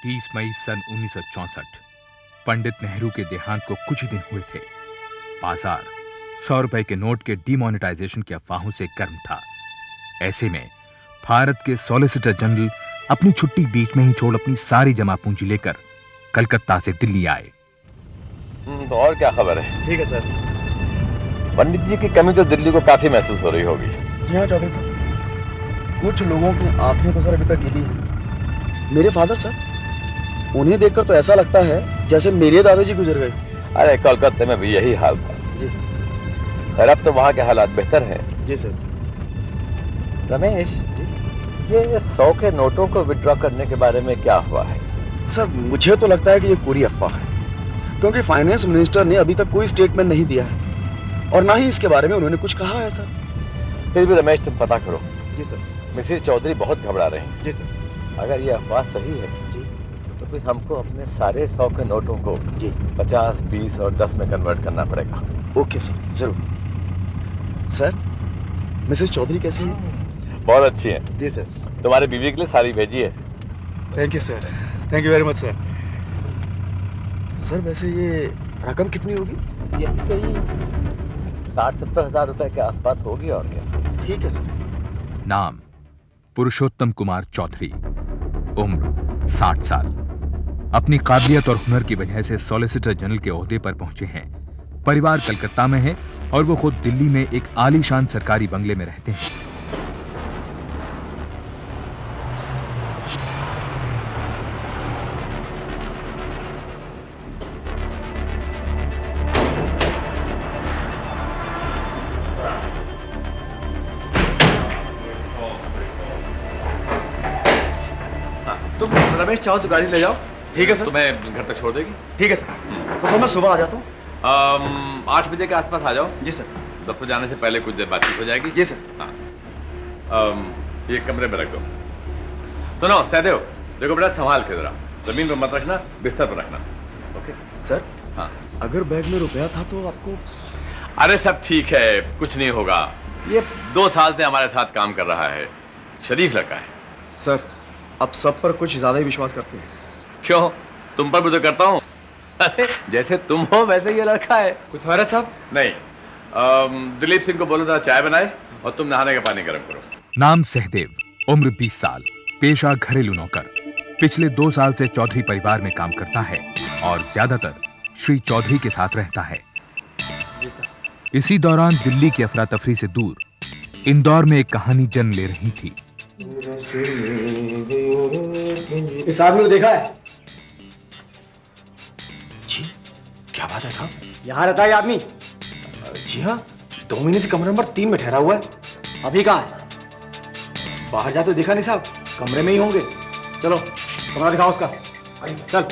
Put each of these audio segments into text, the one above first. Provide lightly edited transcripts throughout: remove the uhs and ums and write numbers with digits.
30 मई सन 1964 पंडित नेहरू के देहांत को कुछ ही दिन हुए थे। बाजार 100 रुपए के नोट के डिमोनेटाइजेशन की अफवाहों से गर्म था। ऐसे में भारत के सॉलिसिटर जनरल अपनी छुट्टी बीच में ही छोड़ अपनी सारी जमा पूंजी लेकर कलकत्ता से दिल्ली आए। तो और क्या खबर है? ठीक है सर। पंडित जी की कमी तो दिल्ली को काफी महसूस हो रही होगी। जी हाँ चौधरी साहब, कुछ लोगों की आंखें तो सर अभी तक गिली हैं। मेरे फादर सर, उन्हें देखकर तो ऐसा लगता है जैसे मेरे दादाजी गुजर गए। अरे कलकत्ते में भी यही हाल था जी। खैर अब तो वहाँ के हालात बेहतर हैं। जी सर। रमेश, ये 100 के नोटों को विड्रॉ करने के बारे में क्या अफवाह है? सर मुझे तो लगता है कि ये पूरी अफवाह है, क्योंकि फाइनेंस मिनिस्टर ने अभी तक कोई स्टेटमेंट नहीं दिया है और ना ही इसके बारे में उन्होंने कुछ कहा है सर। फिर भी रमेश तुम पता करो। जी सर। मिसेस चौधरी बहुत घबरा रहे हैं। जी सर। अगर ये अफवाह सही है जी तो फिर हमको अपने सारे 100 के नोटों को जी 50, 20 और 10 में कन्वर्ट करना पड़ेगा। ओके सर, जरूर। सर मिसेस चौधरी कैसी हैं? बहुत अच्छी है। जी सर। तुम्हारे बीवी के लिए साड़ी भेजी है। Thank you sir, thank you very much sir. Sir वैसे ये रकम कितनी होगी? यही कहीं 60-70 हजार रुपए के आसपास होगी और क्या। ठीक है सर। नाम पुरुषोत्तम कुमार चौधरी, उम्र 60 साल। अपनी काबिलियत और हुनर की वजह से सॉलिसिटर जनरल के ओहदे पर पहुंचे हैं। परिवार कलकत्ता में है और वो खुद दिल्ली में एक आलीशान सरकारी बंगले में रहते हैं। तुम रमेश चाहो तो गाड़ी ले जाओ। ठीक है सर। तुम्हें घर तक छोड़ देगी। ठीक है सर। तो सर मैं सुबह आ जाता हूँ। 8 बजे के आसपास आ जाओ। जी सर। दफ्तर जाने से पहले कुछ देर बातचीत हो जाएगी। जी सर। हाँ। ये कमरे में रख दो। सुनो सहदेव, देखो बेटा संभाल के जरा, जमीन पर मत रखना, बिस्तर पर रखना। ओके सर हाँ। अगर बैग में रुपया था तो आपको? अरे सब ठीक है, कुछ नहीं होगा। ये 2 साल से हमारे साथ काम कर रहा है, शरीफ लड़का है। सर आप सब पर कुछ ज्यादा ही विश्वास करते हैं। क्यों? तुम पर भी तो करता हूँ। जैसे तुम हो वैसे ये लड़का है। कुछ हो रहा है साहब? नहीं, दिलीप सिंह को बोलो जरा चाय बनाए और तुम नहाने का पानी गर्म करो। नाम सहदेव, उम्र 20 साल, पेशा घरेलू नौकर। पिछले 2 साल से चौधरी परिवार में काम करता है और ज्यादातर श्री चौधरी के साथ रहता है। इसी दौरान दिल्ली की अफरा तफरी से दूर इंदौर में एक कहानी जन्म ले रही थी। इस आदमी को देखा है? जी क्या बात है साहब? यहाँ रहता है ये आदमी? जी हाँ, 2 महीने से कमरा नंबर 3 में ठहरा हुआ है। अभी कहाँ है? बाहर जाते देखा नहीं साहब, कमरे में ही होंगे। चलो कमरा दिखाओ उसका। चल।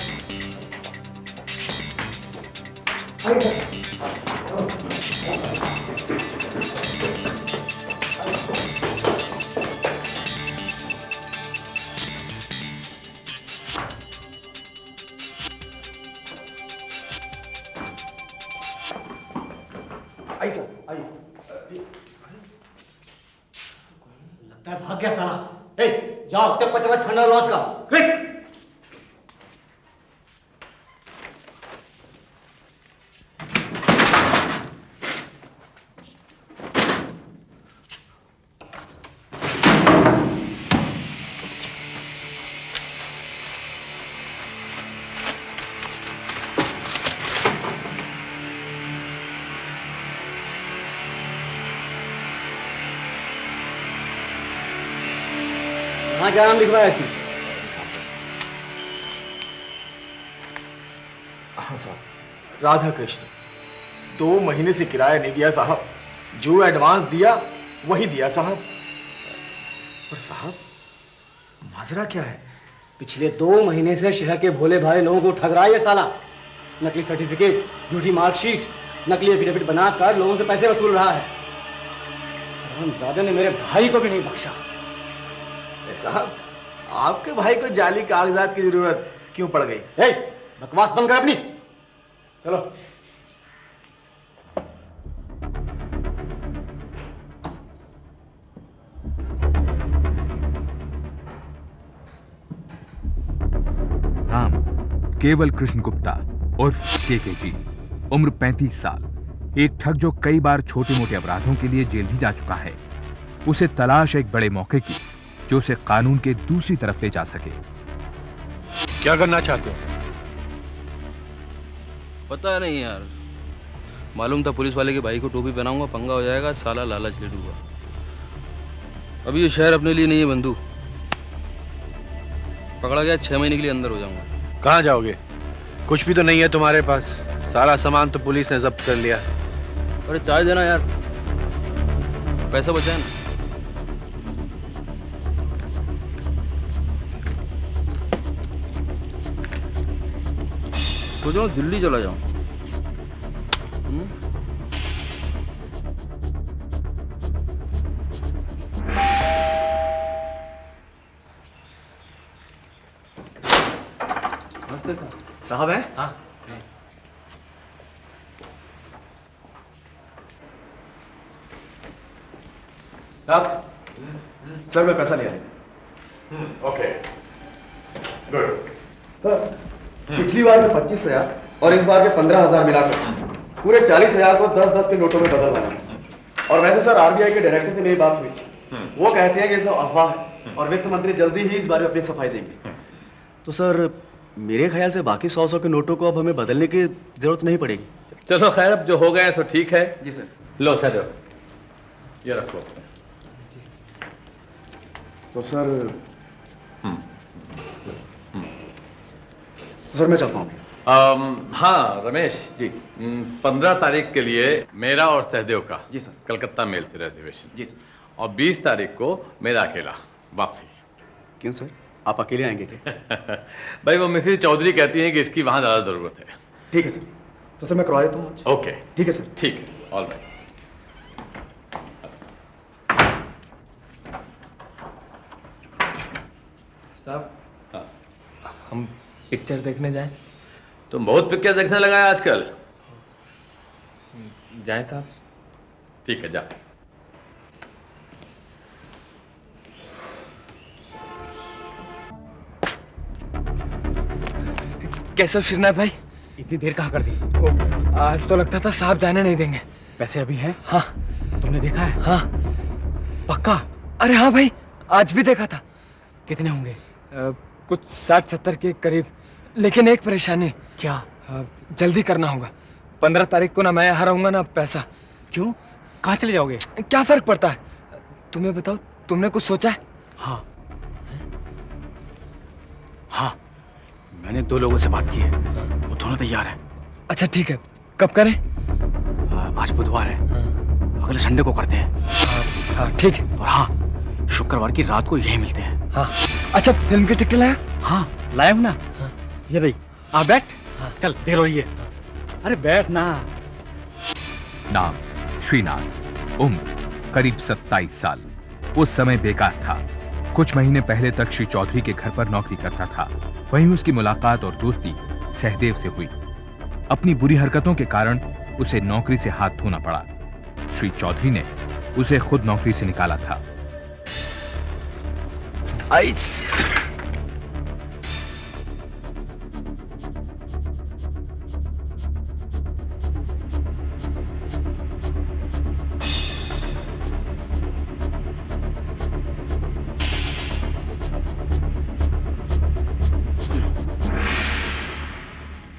आइए सर, आइए। लगता है भाग गया साला। ए, जाओ चप्पा चप्पा छंडा लॉन्च का, क्विक। हाँ क्या नाम लिखवाया है इसमें? हाँ साहब, राधा कृष्ण। 2 महीने से किराया नहीं दिया साहब। जो एडवांस दिया वही दिया साहब। पर साहब माजरा क्या है? पिछले 2 महीने से शहर के भोले भाले लोगों को ठग रहा है ये साला। नकली सर्टिफिकेट, झूठी मार्कशीट, नकली एफिडेविट बनाकर लोगों से पैसे वसूल रहा है। हरामजादे ने मेरे भाई को भी नहीं बख्शा। साहब आपके भाई को जाली कागजात की जरूरत क्यों पड़ गई? ए, बकवास बंद कर अपनी। चलो। केवल कृष्ण गुप्ता उर्फ केकेजी, उम्र 35 साल, एक ठग जो कई बार छोटे मोटे अपराधों के लिए जेल भी जा चुका है। उसे तलाश एक बड़े मौके की जो उसे कानून के दूसरी तरफ ले जा सके। क्या करना चाहते हो? पता नहीं यार, मालूम था पुलिस वाले के भाई को टोपी पहनाऊंगा पंगा हो जाएगा, साला लालच ले लूंगा। अभी ये शहर अपने लिए नहीं है बंधु, पकड़ा गया 6 महीने के लिए अंदर हो जाऊंगा। कहाँ जाओगे? कुछ भी तो नहीं है तुम्हारे पास, सारा सामान तो पुलिस ने जब्त कर लिया। अरे चाय देना यार, पैसा बचाए ना। सोच रहा हूँ दिल्ली चला जाऊं। नमस्ते सर। साहब है? हाँ। साहब, सर मैं पैसा ले आया। Okay, good. सर, पिछली बार में 25,000 और इस बार के 15,000 मिलाकर पूरे 40,000 को 10-10 के नोटों में बदल बना। और वैसे सर आरबीआई के डायरेक्टर से मेरी बात हुई, वो कहते हैं कि सब अफवाह है और वित्त मंत्री जल्दी ही इस बारे में अपनी सफाई देंगे। तो सर मेरे ख्याल से बाकी 100 के नोटों को अब हमें बदलने की जरूरत नहीं पड़ेगी। चलो खैर, अब जो हो गया सो ठीक है। जी सर। लो सर, ये रखो। तो सर सर मैं चलता हूँ। हाँ रमेश जी। 15 तारीख के लिए मेरा और सहदेव का जी सर। कलकत्ता मेल से रिजर्वेशन। जी सर। और 20 तारीख को मेरा अकेला वापसी। क्यों सर, आप अकेले आएंगे क्या? भाई वो मिसेज चौधरी कहती हैं कि इसकी वहां ज्यादा जरूरत है। ठीक है सर, तो सर मैं करवा देता हूँ आज। ओके ठीक है सर। ठीक है, ऑल राइट। साहब, हाँ। हम पिक्चर देखने जाएं? तुम बहुत पिक्चर देखने लगा है आजकल। जाएं साहब? ठीक है, जा। कैसे हो श्रीनाथ भाई? इतनी देर कहाँ कर दी? आज तो लगता था साहब जाने नहीं देंगे। पैसे अभी हैं? हाँ। तुमने देखा है? हाँ। पक्का? अरे हाँ भाई, आज भी देखा था। कितने होंगे? कुछ 60-70 के करीब, लेकिन एक परेशानी। क्या? जल्दी करना होगा। 15 तारीख को ना मैं यहाँ रहूंगा ना पैसा। क्यों? कहाँ चले जाओगे? क्या फर्क पड़ता है? तुम्हें बताओ, तुमने कुछ सोचा है? हाँ हाँ, मैंने 2 लोगों से बात की है, वो दोनों तैयार हैं। अच्छा ठीक है, कब करें? आज बुधवार है, अगले संडे को करते हैं। हाँ ठीक है। और हाँ, शुक्रवार की रात को यही मिलते हैं। हाँ। अच्छा, फिल्म की टिकट लाया? हाँ लाया हूँ ना। हाँ। ये रही। आ बैठ। हाँ। चल देर हो रही है। अरे बैठ ना। नाम श्रीनाथ, उम्र करीब 27 साल। उस समय बेकार था। कुछ महीने पहले तक श्री चौधरी के घर पर नौकरी करता था। वहीं उसकी मुलाकात और दोस्ती सहदेव से हुई। अपनी बुरी हरकतों के कारण उसे नौकरी से हाथ धोना पड़ा। श्री चौधरी ने उसे खुद नौकरी से निकाला था। आइस।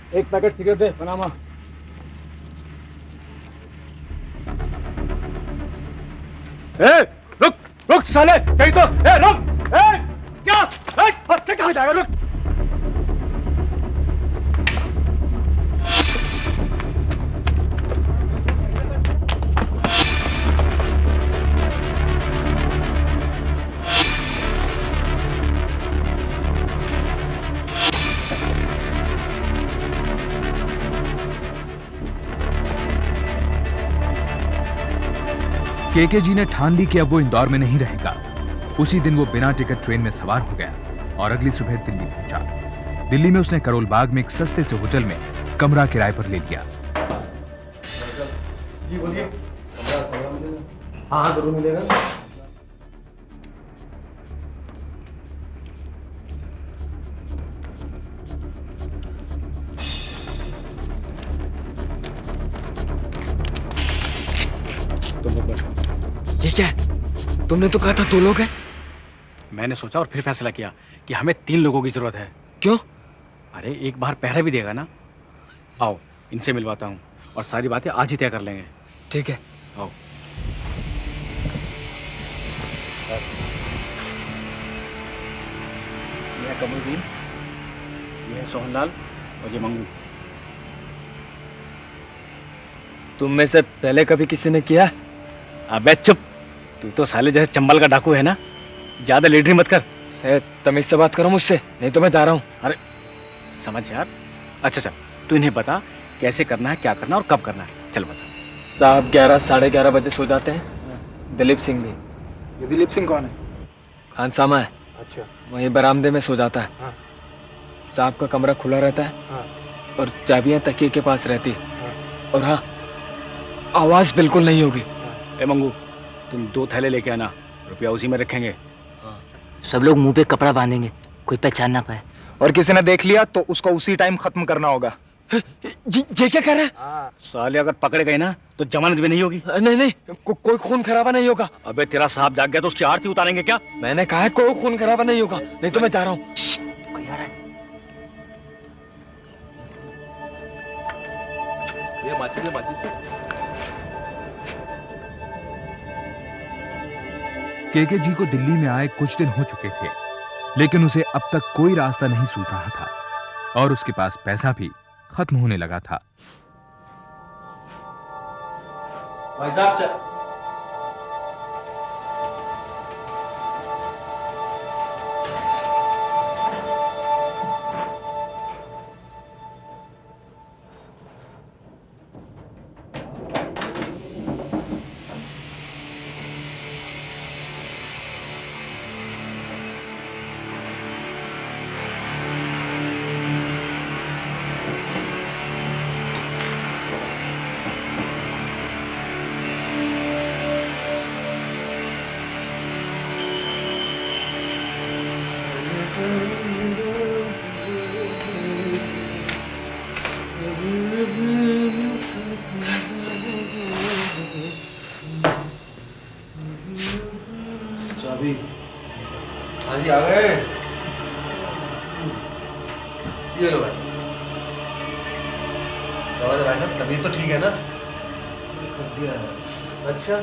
एक पैकेट सिगरेट दे, पनामा। रुक रुक साले, कहीं तो रुक। क्या कहाँ जाएगा? रुक। केके जी ने ठान ली कि अब वो इंदौर में नहीं रहेगा। उसी दिन वो बिना टिकट ट्रेन में सवार हो गया और अगली सुबह दिल्ली पहुंचा। दिल्ली में उसने करोल बाग में एक सस्ते से होटल में कमरा किराए पर ले लिया। जी बोलिए। हाँ जरूर मिलेगा। क्या है? तुमने तो कहा था 2 लोग हैं। मैंने सोचा और फिर फैसला किया कि हमें 3 लोगों की जरूरत है। क्यों? अरे एक बार पहरा भी देगा ना। आओ इनसे मिलवाता हूँ और सारी बातें आज ही तय कर लेंगे। ठीक है। आओ। ये है कमरुद्दीन, ये है सोहनलाल और ये मंगू। तुम में से पहले कभी किसी ने किया? अबे चुप, तू तो साले जैसे चंबल का डाकू है ना, ज्यादा लीडरी मत कर। तमीज से बात करो मुझसे, नहीं तो मैं जा रहा हूँ। अरे समझ यार। अच्छा चल तू इन्हें बता कैसे करना है, क्या करना है और कब करना है। चल बता। साहब 11 साढ़े 11 बजे सो जाते हैं। दिलीप सिंह भी। ये दिलीप सिंह कौन है? खानसामा है, अच्छा। वहीं बरामदे में सो जाता है। हाँ। साहब का कमरा खुला रहता है। हाँ। और चाबियां तकिए के पास रहती। और हाँ, आवाज बिल्कुल नहीं होगी। ए मंगू, तुम 2 थैले लेके आना, रुपया उसी में रखेंगे। सब लोग मुंह पे कपड़ा बांधेंगे, कोई पहचान ना पाए। और किसी ने देख लिया तो उसको उसी टाइम खत्म करना होगा। ये क्या कह रहे हैं? साले अगर पकड़े गए ना तो जमानत भी नहीं होगी। नहीं नहीं, कोई खून खराबा नहीं होगा। अबे तेरा साहब जाग गया तो उसकी आरती उतारेंगे क्या? मैंने कहा है कोई खून खराबा नहीं होगा, नहीं तो मैं जा रहा हूँ। कोई आ रहा है। ये माचिस केके जी को दिल्ली में आए कुछ दिन हो चुके थे, लेकिन उसे अब तक कोई रास्ता नहीं सूझ रहा था और उसके पास पैसा भी खत्म होने लगा था। भाई साहब चाबी। हाँ जी आ गए। ये लो भाई। क्या बात है भाई साहब, तबीयत तो ठीक है ना? अच्छा।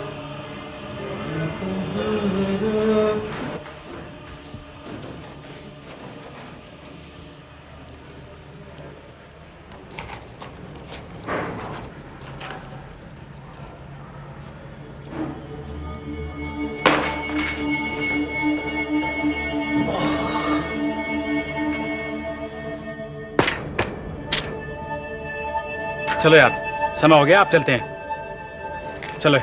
चलो यार, समय हो गया, आप चलते हैं। चलो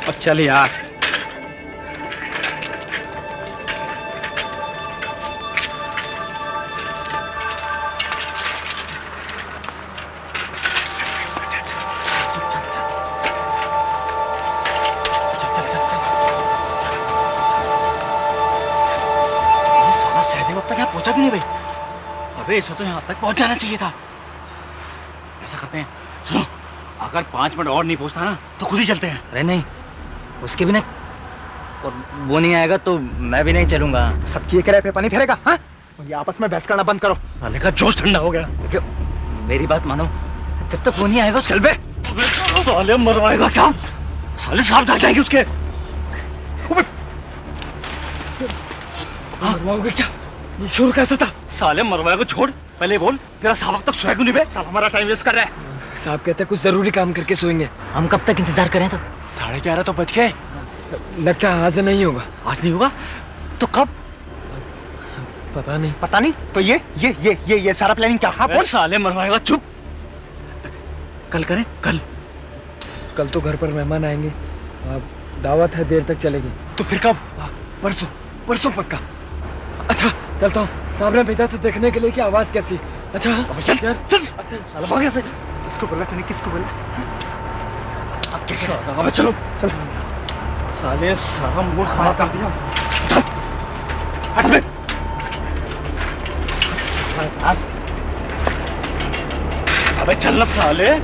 अब चल यार। ये साला सहदेव अब तक यहाँ पहुंचा क्यों नहीं भाई? अबे इसे तो यहाँ तक पहुंच जाना चाहिए था। ऐसा करते हैं, सुनो, अगर 5 मिनट और नहीं पहुंचता ना तो खुद ही चलते हैं। अरे नहीं, उसके बिना और वो नहीं आएगा तो मैं भी नहीं चलूंगा। सबकी एक राय पे पानी फेरेगा? हाँ? ये आपस में बहस करना बंद करो। साले का जोश ठंडा हो गया। देखो मेरी बात मानो, जब तक वो नहीं आएगा चल बे। साले मरवाएगा क्या? साले साहब डर जाएंगे उसके। मरवाओगे क्या? ये शोर कैसा था? साले मरवाएगा, छोड़। पहले बोल, तेरा साहब अब तक सोया क्यों नहीं बे? साला हमारा टाइम वेस्ट कर रहा है। साहब कहते हैं कुछ जरूरी काम करके सोएंगे। हम कब तक इंतजार करें? तो 11:30 तो बज गए। लगता है आज नहीं होगा। आज नहीं होगा तो कब? पता नहीं। पता नहीं तो ये सारा प्लानिंग क्या? हाँ बोल। साले मरवाएगा, चुप। कल करें? कल तो घर पर मेहमान आएंगे, अब दावत है, देर तक चलेगी। तो फिर कब? परसों पक्का। अच्छा चलता हूँ, साहब ने भेजा था देखने के लिए कि आवाज कैसी। अच्छा चल यार, चल। साला भाग यहाँ से। किसको बोला तूने? किसको बोला? अब क्या करें? अबे चलो चल। साले सारा मूड खराब कर दिया। हट बे। अबे चल ना साले।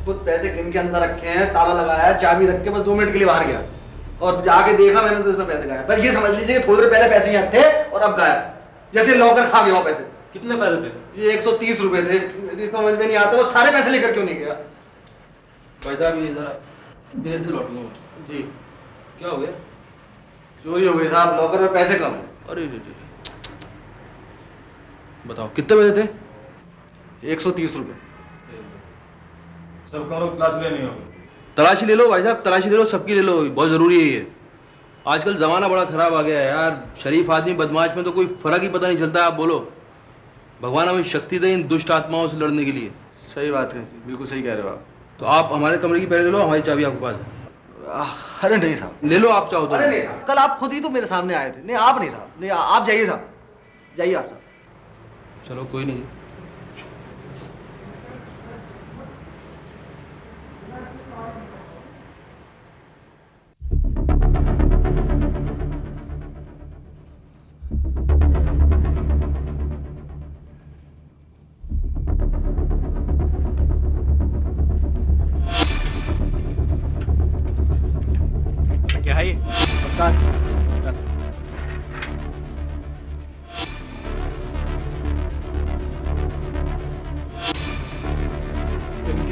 खुद पैसे गिन के अंदर रखे हैं, ताला लगाया, चाबी रख के बस 2 मिनट के लिए बाहर गया और जाके देखा मैंने तो इसमें पैसे गायब। बस ये समझ लीजिए कि थोड़ी देर पहले पैसे यहाँ थे और अब गायब, जैसे लॉकर खा गया हो पैसे। कितने पैसे थे? ये 130 रुपए थे। मुझे समझ में नहीं आता वो सारे पैसे लेकर क्यों नहीं गया। भाई साहब ये जरा देर से लौटूंगा मैं। जी क्या हो गया? चोरी हो गई साहब, लॉकर में पैसे कम है। अरे रे रे। बताओ कितने पैसे थे? 130 रुपए। सबका लोग क्लास लेनी होगी। तलाशी ले लो भाई साहब, तलाशी ले लो, सबकी ले लो, बहुत ज़रूरी है ये। आजकल ज़माना बड़ा ख़राब आ गया है यार, शरीफ आदमी बदमाश में तो कोई फ़र्क ही पता नहीं चलता। आप बोलो, भगवान हमें शक्ति दे इन दुष्ट आत्माओं से लड़ने के लिए। सही बात है, बिल्कुल सही कह रहे हो आप। तो आप हमारे कमरे की पहले ले लो, हमारी चाबी आपके पास है। अरे नहीं साहब, ले लो आप चाहो तो। अरे नहीं साहब, कल आप खुद ही तो मेरे सामने आए थे। नहीं आप नहीं साहब, नहीं आप जाइए साहब, जाइए आप साहब। चलो कोई नहीं। क्या है ये?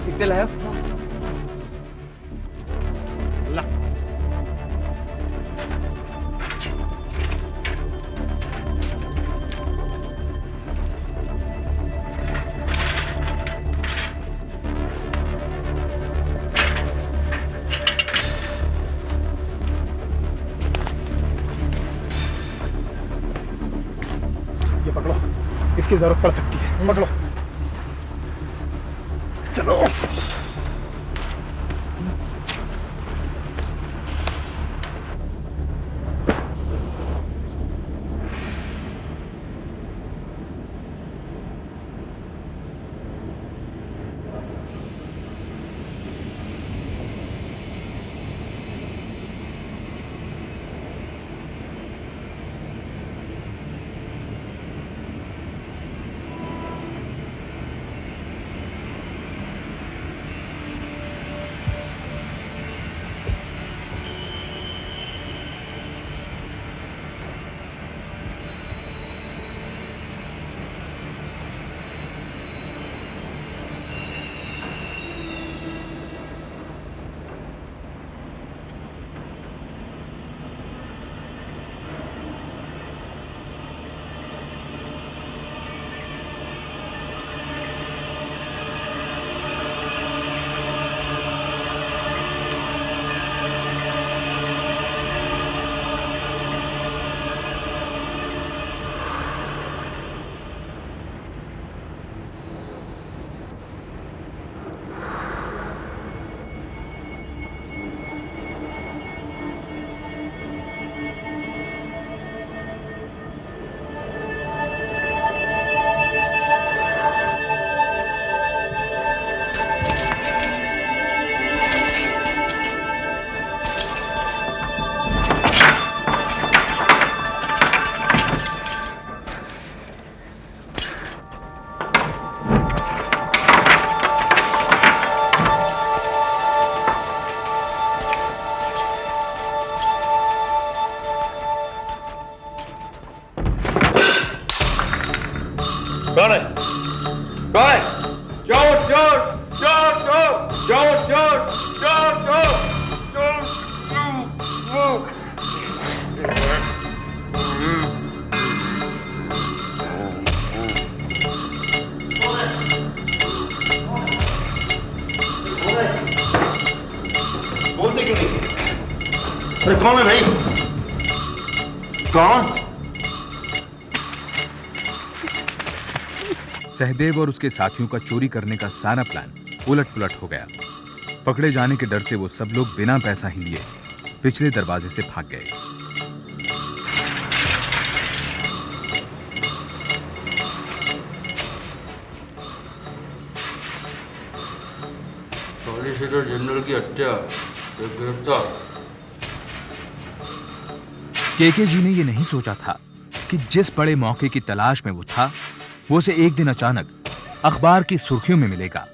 कितने लाया? ये पकड़ो, इसकी जरूरत पड़ सकती है। पकड़ो, चलो। कौन है? कौन है? चोर चोर चोर चोर चोर चोर चोर चोर चोर। बोलते क्यों नहीं? अरे कौन है भाई? कौन? सहदेव और उसके साथियों का चोरी करने का सारा प्लान उलट पुलट हो गया। पकड़े जाने के डर से वो सब लोग बिना पैसा ही लिए पिछले दरवाजे से भाग गए। सॉलिसिटर जनरल की हत्या, गिरफ्तार। केके जी ने ये नहीं सोचा था कि जिस बड़े मौके की तलाश में वो था, वो उसे एक दिन अचानक अखबार की सुर्खियों में मिलेगा।